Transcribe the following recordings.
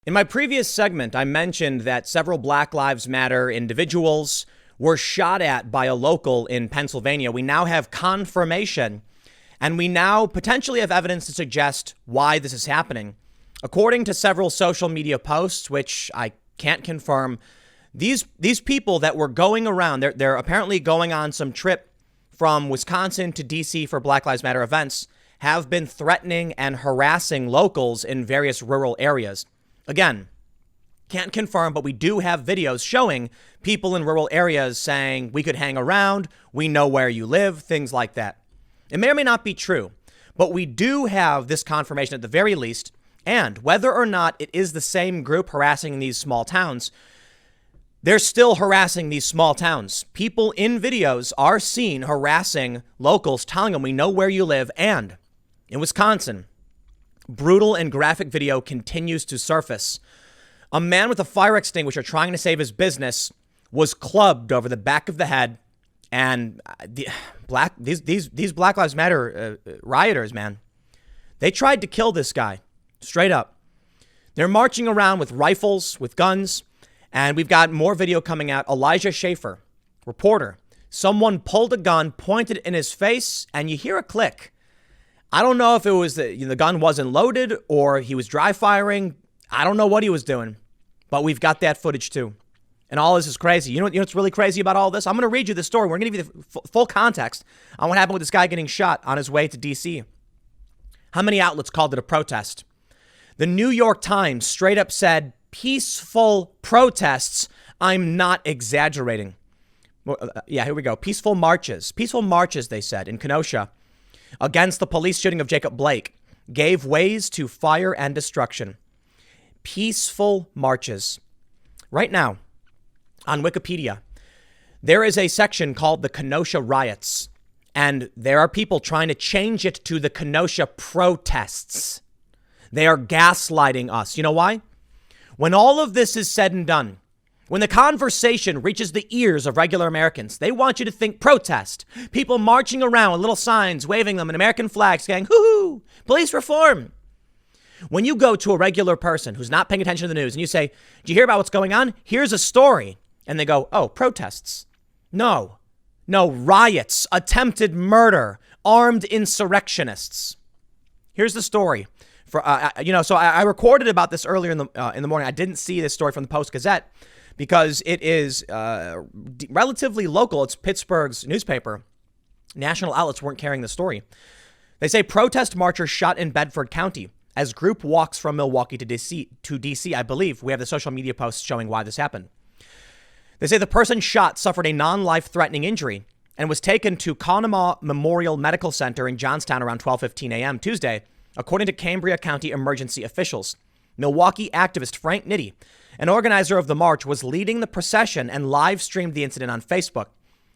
In my previous segment, I mentioned that several Black Lives Matter individuals were shot at by a local in Pennsylvania. We now have confirmation, and we now potentially have evidence to suggest why this is happening. According to several social media posts, which I can't confirm, these people that were going around, they're apparently going on some trip from Wisconsin to DC for Black Lives Matter events, have been threatening and harassing locals in various rural areas. Again, can't confirm, but we do have videos showing people in rural areas saying we could hang around, we know where you live, things like that. It may or may not be true, but we do have this confirmation at the very least. And whether or not it is the same group harassing these small towns, they're still harassing these small towns. People in videos are seen harassing locals, telling them we know where you live. And in Wisconsin, brutal and graphic video continues to surface. A man with a fire extinguisher trying to save his business was clubbed over the back of the head. And these Black Lives Matter rioters, man, they tried to kill this guy straight up. They're marching around with rifles, with guns. And we've got more video coming out. Elijah Schaefer, reporter, someone pulled a gun, pointed it in his face, and you hear a click. I don't know if it was the gun wasn't loaded or he was dry firing. I don't know what he was doing, but we've got that footage too. And all this is crazy. You know what's really crazy about all this? I'm going to read you the story. We're going to give you the full context on what happened with this guy getting shot on his way to DC. How many outlets called it a protest? The New York Times straight up said, peaceful protests. I'm not exaggerating. Yeah, here we go. Peaceful marches. Peaceful marches, they said, in Kenosha, against the police shooting of Jacob Blake, gave ways to fire and destruction. Peaceful marches. Right now, on Wikipedia, there is a section called the Kenosha Riots, and there are people trying to change it to the Kenosha protests. They are gaslighting us. You know why? When all of this is said and done, when the conversation reaches the ears of regular Americans, they want you to think protest. People marching around with little signs, waving them, and American flags, saying, hoo-hoo, police reform. When you go to a regular person who's not paying attention to the news and you say, do you hear about what's going on? Here's a story. And they go, oh, protests. No, riots, attempted murder, armed insurrectionists. Here's the story. So I recorded about this earlier in the morning. I didn't see this story from the Post-Gazette because it is relatively local. It's Pittsburgh's newspaper. National outlets weren't carrying the story. They say protest marchers shot in Bedford County as group walks from Milwaukee to DC. I believe we have the social media posts showing why this happened. They say the person shot suffered a non-life-threatening injury and was taken to Conemaugh Memorial Medical Center in Johnstown around 12:15 a.m. Tuesday, according to Cambria County emergency officials. Milwaukee activist Frank Nitti, an organizer of the march, was leading the procession and live-streamed the incident on Facebook.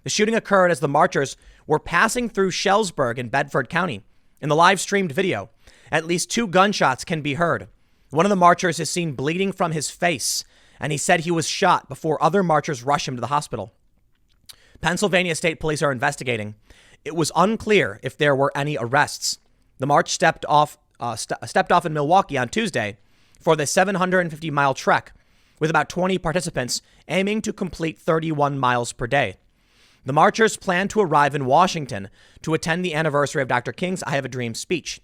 The shooting occurred as the marchers were passing through Shellsburg in Bedford County. In the live-streamed video, at least 2 gunshots can be heard. One of the marchers is seen bleeding from his face, and he said he was shot before other marchers rushed him to the hospital. Pennsylvania State Police are investigating. It was unclear if there were any arrests. The march stepped off in Milwaukee on Tuesday for the 750-mile trek, with about 20 participants aiming to complete 31 miles per day. The marchers plan to arrive in Washington to attend the anniversary of Dr. King's I Have a Dream speech.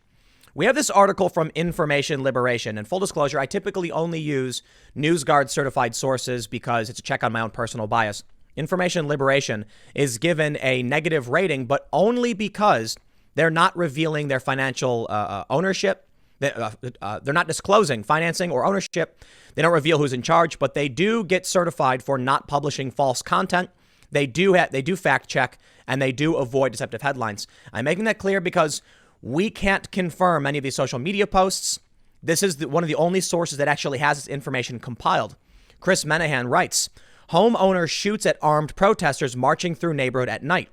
We have this article from Information Liberation, and full disclosure, I typically only use NewsGuard certified sources because it's a check on my own personal bias. Information Liberation is given a negative rating, but only because they're not revealing their financial ownership. They're not disclosing financing or ownership. They don't reveal who's in charge, but they do get certified for not publishing false content. They do fact check, and they do avoid deceptive headlines. I'm making that clear because we can't confirm any of these social media posts. This is one of the only sources that actually has this information compiled. Chris Menahan writes, homeowner shoots at armed protesters marching through neighborhood at night.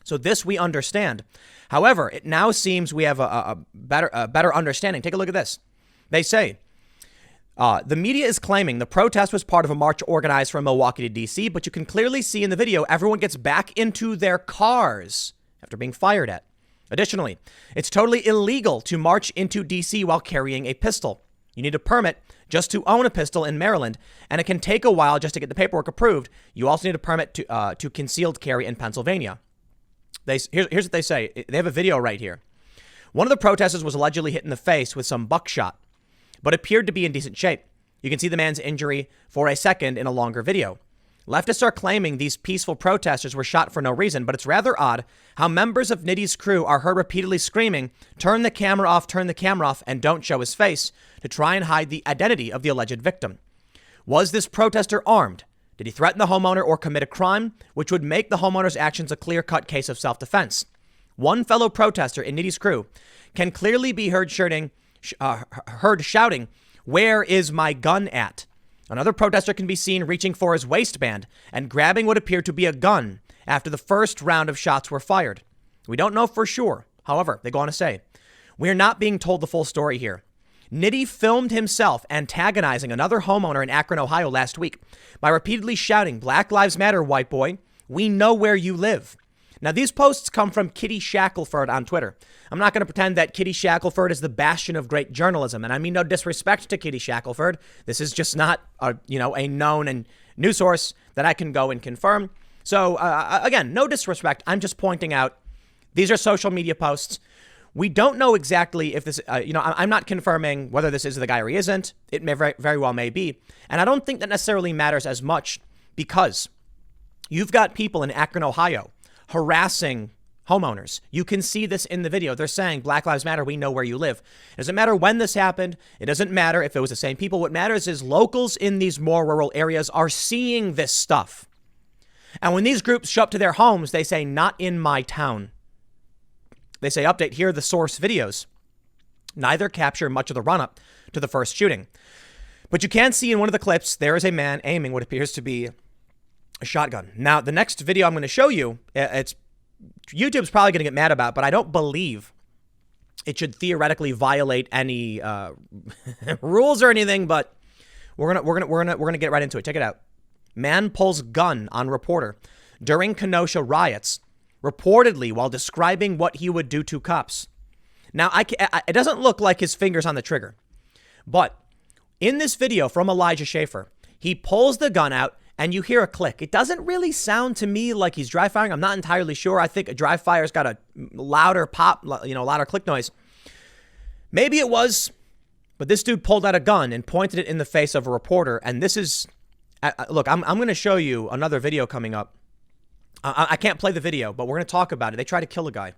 So this we understand. However, it now seems we have a better understanding. Take a look at this. They say, the media is claiming the protest was part of a march organized from Milwaukee to D.C., but you can clearly see in the video everyone gets back into their cars after being fired at. Additionally, it's totally illegal to march into D.C. while carrying a pistol. You need a permit just to own a pistol in Maryland, and it can take a while just to get the paperwork approved. You also need a permit to concealed carry in Pennsylvania. Here's what they say. They have a video right here. One of the protesters was allegedly hit in the face with some buckshot, but appeared to be in decent shape. You can see the man's injury for a second in a longer video. Leftists are claiming these peaceful protesters were shot for no reason, but it's rather odd how members of Nitty's crew are heard repeatedly screaming, turn the camera off, and don't show his face to try and hide the identity of the alleged victim. Was this protester armed? Did he threaten the homeowner or commit a crime, which would make the homeowner's actions a clear-cut case of self-defense? One fellow protester in Nitty's crew can clearly be heard shouting, "Where is my gun at?" Another protester can be seen reaching for his waistband and grabbing what appeared to be a gun after the first round of shots were fired. We don't know for sure. However, they go on to say, we are not being told the full story here. Nitty filmed himself antagonizing another homeowner in Akron, Ohio last week by repeatedly shouting, "Black Lives Matter, white boy. We know where you live." Now, these posts come from Kitty Shackelford on Twitter. I'm not going to pretend that Kitty Shackelford is the bastion of great journalism, and I mean no disrespect to Kitty Shackelford. This is just not a known and news source that I can go and confirm. So again, no disrespect. I'm just pointing out these are social media posts. We don't know exactly if this, I'm not confirming whether this is the guy or he isn't. It may very well may be. And I don't think that necessarily matters as much because you've got people in Akron, Ohio, harassing homeowners. You can see this in the video. They're saying, "Black Lives Matter, we know where you live." It doesn't matter when this happened. It doesn't matter if it was the same people. What matters is locals in these more rural areas are seeing this stuff. And when these groups show up to their homes, they say, "Not in my town." They say, "Update, here are the source videos." Neither capture much of the run-up to the first shooting. But you can see in one of the clips, there is a man aiming what appears to be a shotgun. Now, the next video I'm going to show you, YouTube's probably going to get mad about, but I don't believe it should theoretically violate any rules or anything. But we're gonna get right into it. Check it out. Man pulls gun on reporter during Kenosha riots, reportedly while describing what he would do to cops. Now, it doesn't look like his finger's on the trigger, but in this video from Elijah Schaffer, he pulls the gun out. And you hear a click. It doesn't really sound to me like he's dry firing. I'm not entirely sure. I think a dry fire's got a louder pop, louder click noise. Maybe it was, but this dude pulled out a gun and pointed it in the face of a reporter. And this is, look, I'm going to show you another video coming up. I can't play the video, but we're going to talk about it. They tried to kill a guy.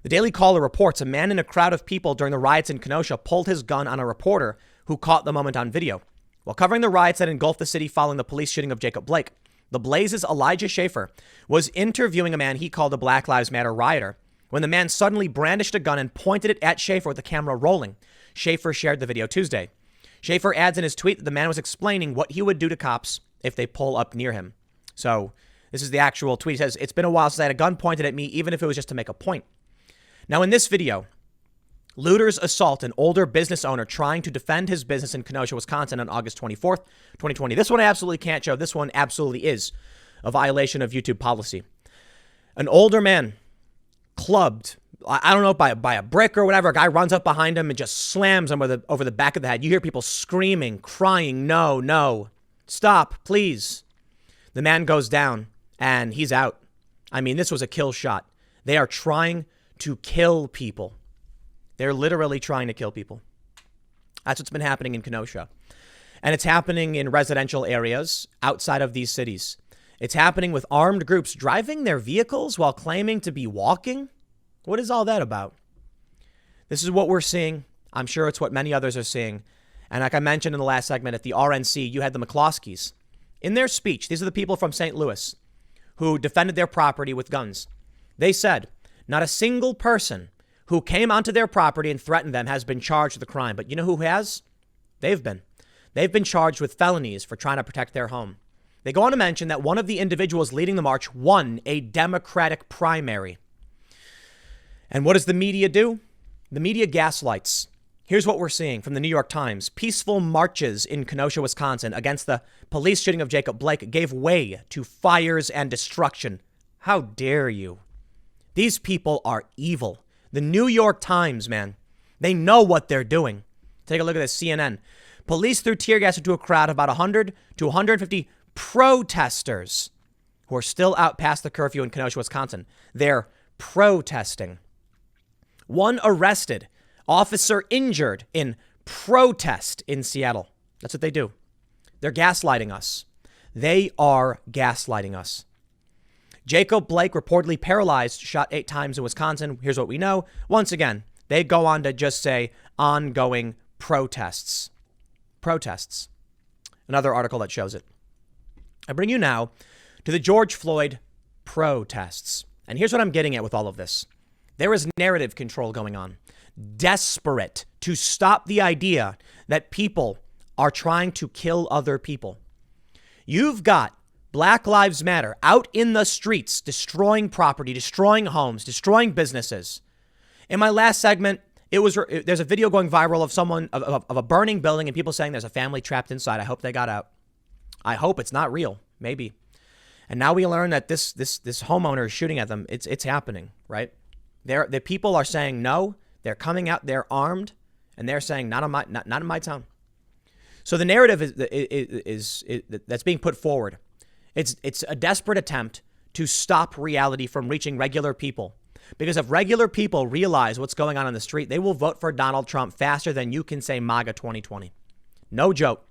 The Daily Caller reports a man in a crowd of people during the riots in Kenosha pulled his gun on a reporter who caught the moment on video. While covering the riots that engulfed the city following the police shooting of Jacob Blake, The Blaze's Elijah Schaffer was interviewing a man he called a Black Lives Matter rioter when the man suddenly brandished a gun and pointed it at Schaffer with the camera rolling. Schaffer shared the video Tuesday. Schaffer adds in his tweet that the man was explaining what he would do to cops if they pull up near him. So this is the actual tweet. He says, "It's been a while since I had a gun pointed at me, even if it was just to make a point." Now, in this video, looters assault an older business owner trying to defend his business in Kenosha, Wisconsin on August 24th, 2020. This one I absolutely can't show. This one absolutely is a violation of YouTube policy. An older man clubbed, I don't know, by a brick or whatever. A guy runs up behind him and just slams him over the back of the head. You hear people screaming, crying, "No, stop, please." The man goes down and he's out. I mean, this was a kill shot. They are trying to kill people. They're literally trying to kill people. That's what's been happening in Kenosha. And it's happening in residential areas outside of these cities. It's happening with armed groups driving their vehicles while claiming to be walking. What is all that about? This is what we're seeing. I'm sure it's what many others are seeing. And like I mentioned in the last segment, at the RNC, you had the McCloskeys. In their speech, these are the people from St. Louis who defended their property with guns. They said, not a single person who came onto their property and threatened them has been charged with a crime. But you know who has? They've been charged with felonies for trying to protect their home. They go on to mention that one of the individuals leading the march won a Democratic primary. And what does the media do? The media gaslights. Here's what we're seeing from the New York Times. Peaceful marches in Kenosha, Wisconsin against the police shooting of Jacob Blake gave way to fires and destruction. How dare you? These people are evil. The New York Times, man, they know what they're doing. Take a look at this, CNN. Police threw tear gas into a crowd of about 100 to 150 protesters who are still out past the curfew in Kenosha, Wisconsin. They're protesting. One arrested, officer injured in protest in Seattle. That's what they do. They're gaslighting us. They are gaslighting us. Jacob Blake, reportedly paralyzed, shot 8 times in Wisconsin. Here's what we know. Once again, they go on to just say ongoing protests. Protests. Another article that shows it. I bring you now to the George Floyd protests. And here's what I'm getting at with all of this. There is narrative control going on. Desperate to stop the idea that people are trying to kill other people. You've got Black Lives Matter out in the streets, destroying property, destroying homes, destroying businesses. In my last segment, there's a video going viral of someone of a burning building and people saying there's a family trapped inside. I hope they got out. I hope it's not real. Maybe. And now we learn that this homeowner is shooting at them. It's happening, right? The people are saying no. They're coming out. They're armed, and they're saying not in my town. So the narrative is that's being put forward. It's a desperate attempt to stop reality from reaching regular people. Because if regular people realize what's going on the street, they will vote for Donald Trump faster than you can say MAGA 2020. No joke.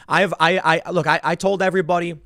I told everybody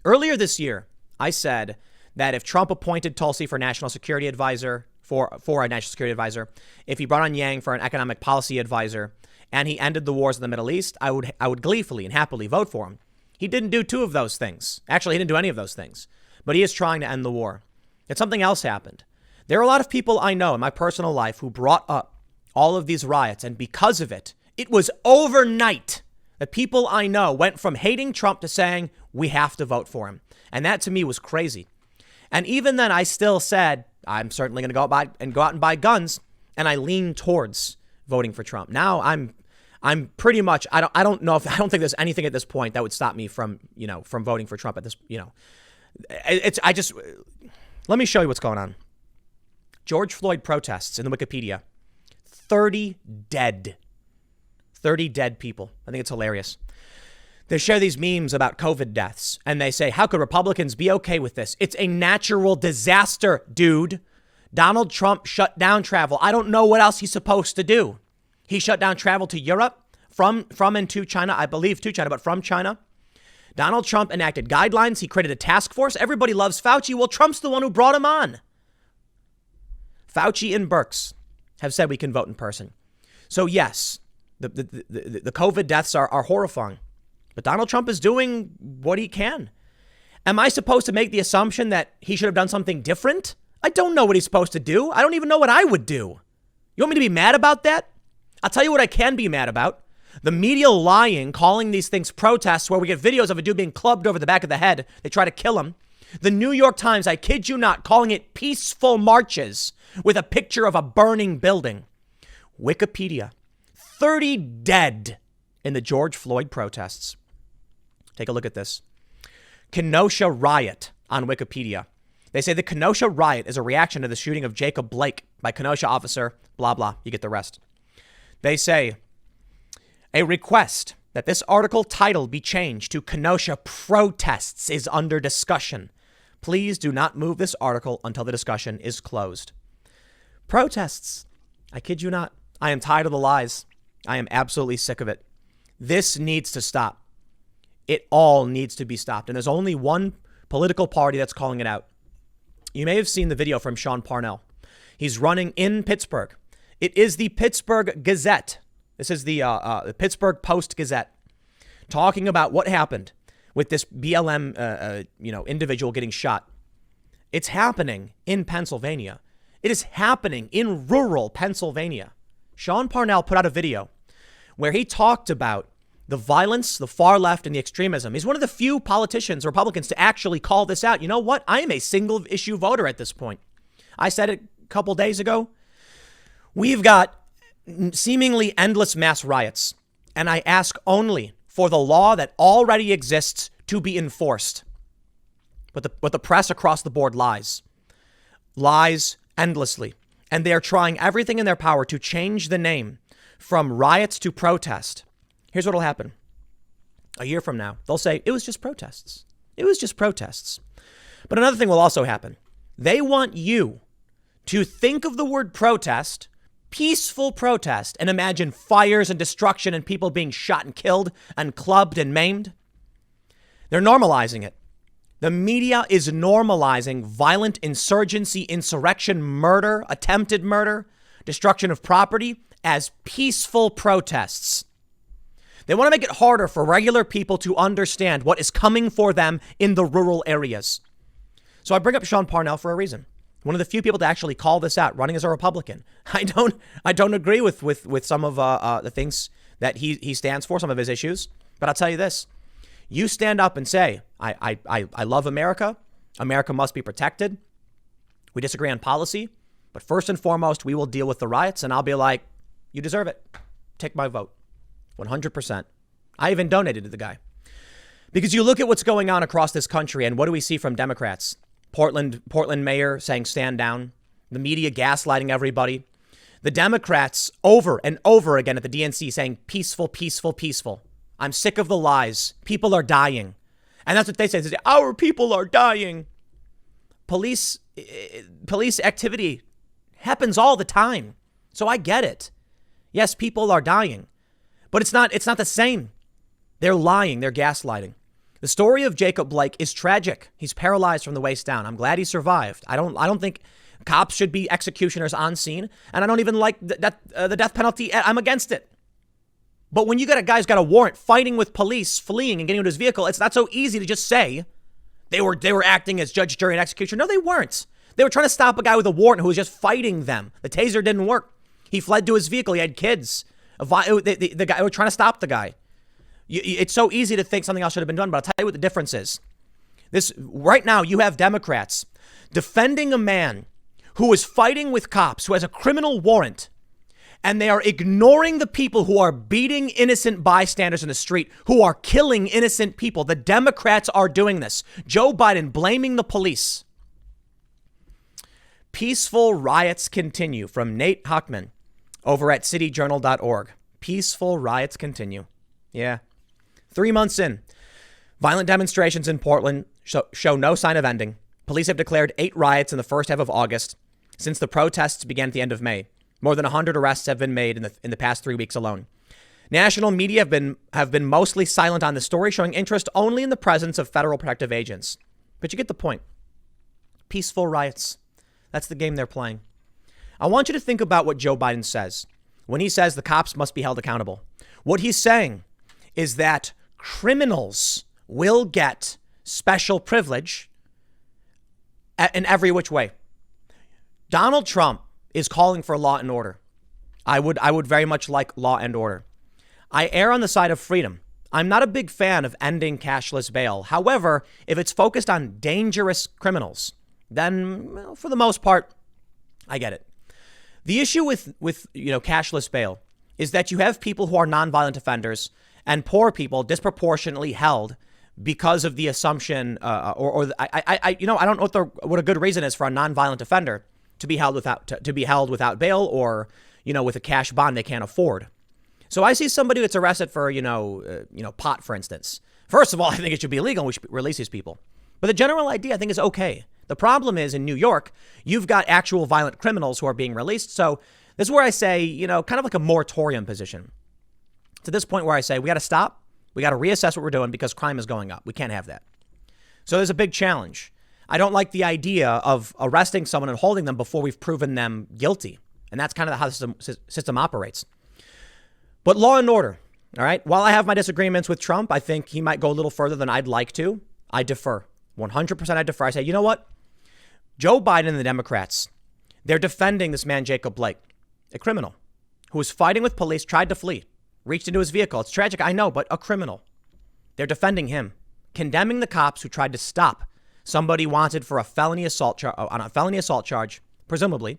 earlier this year, I said that if Trump appointed Tulsi for national security advisor, for a national security advisor, if he brought on Yang for an economic policy advisor, and he ended the wars in the Middle East, I would gleefully and happily vote for him. He didn't do 2 of those things. Actually, he didn't do any of those things. But he is trying to end the war. Yet something else happened. There are a lot of people I know in my personal life who brought up all of these riots. And because of it, it was overnight that people I know went from hating Trump to saying, we have to vote for him. And that to me was crazy. And even then, I still said, I'm certainly going to go out and buy guns. And I leaned towards voting for Trump. Now I'm pretty much, I don't think there's anything at this point that would stop me from voting for Trump at this, let me show you what's going on. George Floyd protests in the Wikipedia. 30 dead. 30 dead people. I think it's hilarious. They share these memes about COVID deaths and they say, how could Republicans be okay with this? It's a natural disaster, dude. Donald Trump shut down travel. I don't know what else he's supposed to do. He shut down travel to Europe from and to China, I believe to China, but from China. Donald Trump enacted guidelines. He created a task force. Everybody loves Fauci. Well, Trump's the one who brought him on. Fauci and Birx have said we can vote in person. So yes, the COVID deaths are horrifying, but Donald Trump is doing what he can. Am I supposed to make the assumption that he should have done something different? I don't know what he's supposed to do. I don't even know what I would do. You want me to be mad about that? I'll tell you what I can be mad about. The media lying, calling these things protests where we get videos of a dude being clubbed over the back of the head. They try to kill him. The New York Times, I kid you not, calling it peaceful marches with a picture of a burning building. Wikipedia, 30 dead in the George Floyd protests. Take a look at this. Kenosha riot on Wikipedia. They say the Kenosha riot is a reaction to the shooting of Jacob Blake by Kenosha officer, blah, blah. You get the rest. They say, a request that this article title be changed to Kenosha protests is under discussion. Please do not move this article until the discussion is closed. Protests. I kid you not. I am tired of the lies. I am absolutely sick of it. This needs to stop. It all needs to be stopped. And there's only one political party that's calling it out. You may have seen the video from Sean Parnell. He's running in Pittsburgh. It is the Pittsburgh Gazette. This is the Pittsburgh Post-Gazette talking about what happened with this BLM, individual getting shot. It's happening in Pennsylvania. It is happening in rural Pennsylvania. Sean Parnell put out a video where he talked about the violence, the far left, and the extremism. He's one of the few politicians, Republicans, to actually call this out. You know what? I am a single issue voter at this point. I said it a couple days ago. We've got seemingly endless mass riots, and I ask only for the law that already exists to be enforced. But the press across the board lies endlessly, and they are trying everything in their power to change the name from riots to protest, here's what will happen. A year from now, they'll say, it was just protests. It was just protests. But another thing will also happen. They want you to think of the word protest, peaceful protest, and imagine fires and destruction and people being shot and killed and clubbed and maimed. They're normalizing it. The media is normalizing violent insurgency, insurrection, murder, attempted murder, destruction of property as peaceful protests. They want to make it harder for regular people to understand what is coming for them in the rural areas. So I bring up Sean Parnell for a reason. One of the few people to actually call this out, running as a Republican. I don't agree with some of the things that he stands for, some of his issues. But I'll tell you this. You stand up and say, I love America. America must be protected. We disagree on policy. But first and foremost, we will deal with the riots. And I'll be like, you deserve it. Take my vote. 100%. I even donated to the guy. Because you look at what's going on across this country, and what do we see from Democrats? Portland mayor saying stand down. The media gaslighting everybody. The Democrats over and over again at the DNC saying peaceful, peaceful, peaceful. I'm sick of the lies. People are dying. And that's what they say. They say, our people are dying. Police activity happens all the time. So I get it. Yes, people are dying. But it's not the same. They're lying. They're gaslighting. The story of Jacob Blake is tragic. He's paralyzed from the waist down. I'm glad he survived. I don't think cops should be executioners on scene. And I don't even like the death penalty. I'm against it. But when you got a guy who's got a warrant fighting with police, fleeing and getting into his vehicle, it's not so easy to just say they were acting as judge, jury, and executioner. No, they weren't. They were trying to stop a guy with a warrant who was just fighting them. The taser didn't work. He fled to his vehicle. He had kids. The guy, they were trying to stop the guy. It's so easy to think something else should have been done, but I'll tell you what the difference is. Right now, you have Democrats defending a man who is fighting with cops, who has a criminal warrant, and they are ignoring the people who are beating innocent bystanders in the street, who are killing innocent people. The Democrats are doing this. Joe Biden blaming the police. Peaceful riots continue, from Nate Huckman over at cityjournal.org. Peaceful riots continue. Yeah. 3 months in, violent demonstrations in Portland show no sign of ending. Police have declared 8 riots in the first half of August since the protests began at the end of May. More than 100 arrests have been made in the past 3 weeks alone. National media have been mostly silent on the story, showing interest only in the presence of federal protective agents. But you get the point. Peaceful riots. That's the game they're playing. I want you to think about what Joe Biden says when he says the cops must be held accountable. What he's saying is that criminals will get special privilege in every which way. Donald Trump is calling for law and order. I would very much like law and order. I err on the side of freedom. I'm not a big fan of ending cashless bail. However, if it's focused on dangerous criminals, then for the most part, I get it. The issue with cashless bail is that you have people who are nonviolent offenders and poor people disproportionately held because of the assumption, I don't know what a good reason is for a nonviolent offender to be held without bail or with a cash bond they can't afford. So I see somebody that's arrested for pot, for instance. First of all, I think it should be illegal and we should release these people. But the general idea I think is okay. The problem is in New York, you've got actual violent criminals who are being released. So this is where I say, kind of like a moratorium position. To this point where I say we got to stop. We got to reassess what we're doing because crime is going up. We can't have that. So there's a big challenge. I don't like the idea of arresting someone and holding them before we've proven them guilty. And that's kind of how the system operates. But law and order. All right. While I have my disagreements with Trump, I think he might go a little further than I'd like to. I defer. 100% I defer. I say, you know what? Joe Biden and the Democrats, they're defending this man, Jacob Blake, a criminal who was fighting with police, tried to flee, reached into his vehicle. It's tragic, I know, but a criminal. They're defending him, condemning the cops who tried to stop somebody wanted for a felony assault charge, presumably,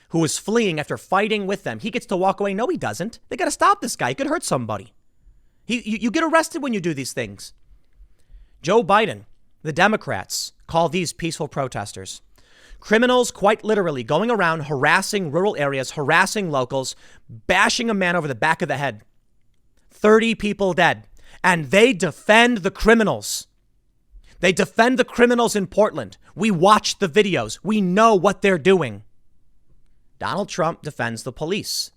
who was fleeing after fighting with them. He gets to walk away. No, he doesn't. They got to stop this guy. He could hurt somebody. You get arrested when you do these things. Joe Biden, the Democrats, call these peaceful protesters. Criminals quite literally going around harassing rural areas, harassing locals, bashing a man over the back of the head. 30 people dead. And they defend the criminals. They defend the criminals in Portland. We watch the videos. We know what they're doing. Donald Trump defends the police.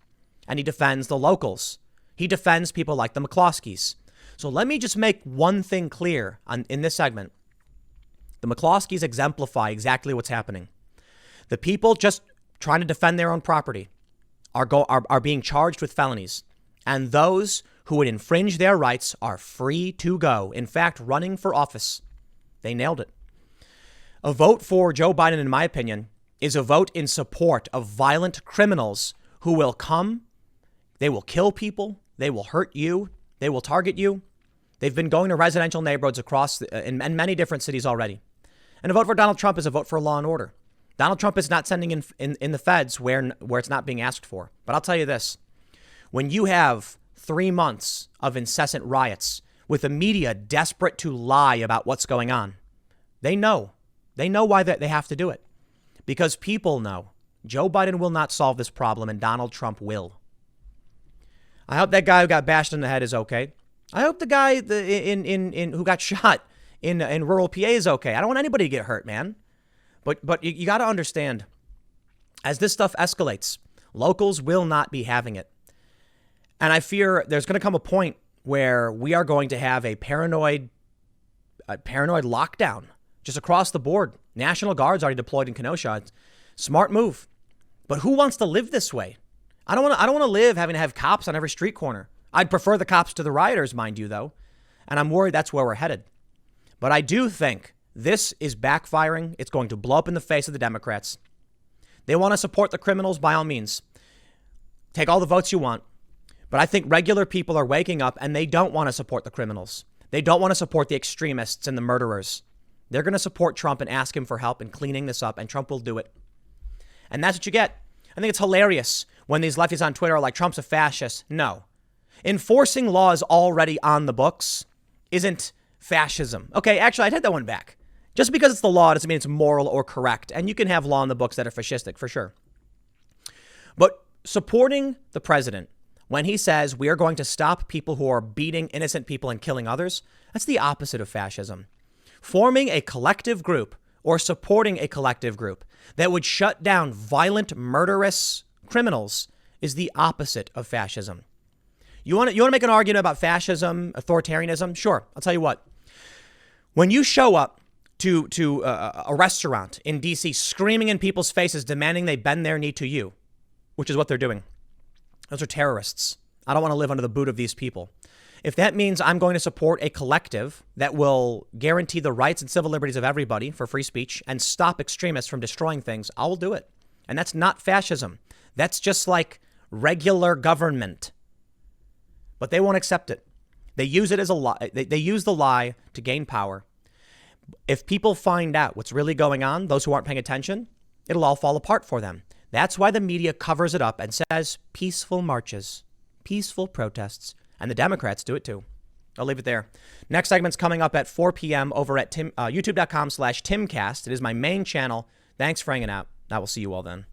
And he defends the locals. He defends people like the McCloskeys. So let me just make one thing clear in this segment. The McCloskeys exemplify exactly what's happening. The people just trying to defend their own property are being charged with felonies. And those who would infringe their rights are free to go. In fact, running for office. They nailed it. A vote for Joe Biden, in my opinion, is a vote in support of violent criminals who will come. They will kill people. They will hurt you. They will target you. They've been going to residential neighborhoods in many different cities already. And a vote for Donald Trump is a vote for law and order. Donald Trump is not sending in the feds where it's not being asked for. But I'll tell you this. When you have 3 months of incessant riots with the media desperate to lie about what's going on, they know why they have to do it. Because people know Joe Biden will not solve this problem and Donald Trump will. I hope that guy who got bashed in the head is okay. I hope the guy who got shot in rural PA is okay. I don't want anybody to get hurt, man. But you got to understand, as this stuff escalates, locals will not be having it. And I fear there's going to come a point where we are going to have a paranoid lockdown just across the board. National Guard's already deployed in Kenosha. Smart move. But who wants to live this way? I don't want to live having to have cops on every street corner. I'd prefer the cops to the rioters, mind you, though. And I'm worried that's where we're headed. But I do think this is backfiring. It's going to blow up in the face of the Democrats. They want to support the criminals by all means. Take all the votes you want. But I think regular people are waking up and they don't want to support the criminals. They don't want to support the extremists and the murderers. They're going to support Trump and ask him for help in cleaning this up, and Trump will do it. And that's what you get. I think it's hilarious when these lefties on Twitter are like, Trump's a fascist. No. Enforcing laws already on the books isn't fascism. Okay, actually, I take that one back. Just because it's the law doesn't mean it's moral or correct. And you can have law in the books that are fascistic, for sure. But supporting the president when he says we are going to stop people who are beating innocent people and killing others, that's the opposite of fascism. Forming a collective group or supporting a collective group that would shut down violent, murderous criminals is the opposite of fascism. You want to make an argument about fascism, authoritarianism? Sure. I'll tell you what. When you show up to a restaurant in D.C. screaming in people's faces, demanding they bend their knee to you, which is what they're doing. Those are terrorists. I don't want to live under the boot of these people. If that means I'm going to support a collective that will guarantee the rights and civil liberties of everybody for free speech and stop extremists from destroying things, I will do it. And that's not fascism. That's just like regular government. But they won't accept it. They use it as a lie. They use the lie to gain power. If people find out what's really going on, those who aren't paying attention, it'll all fall apart for them. That's why the media covers it up and says peaceful marches, peaceful protests. And the Democrats do it too. I'll leave it there. Next segment's coming up at 4 p.m. over at youtube.com/Timcast. It is my main channel. Thanks for hanging out. I will see you all then.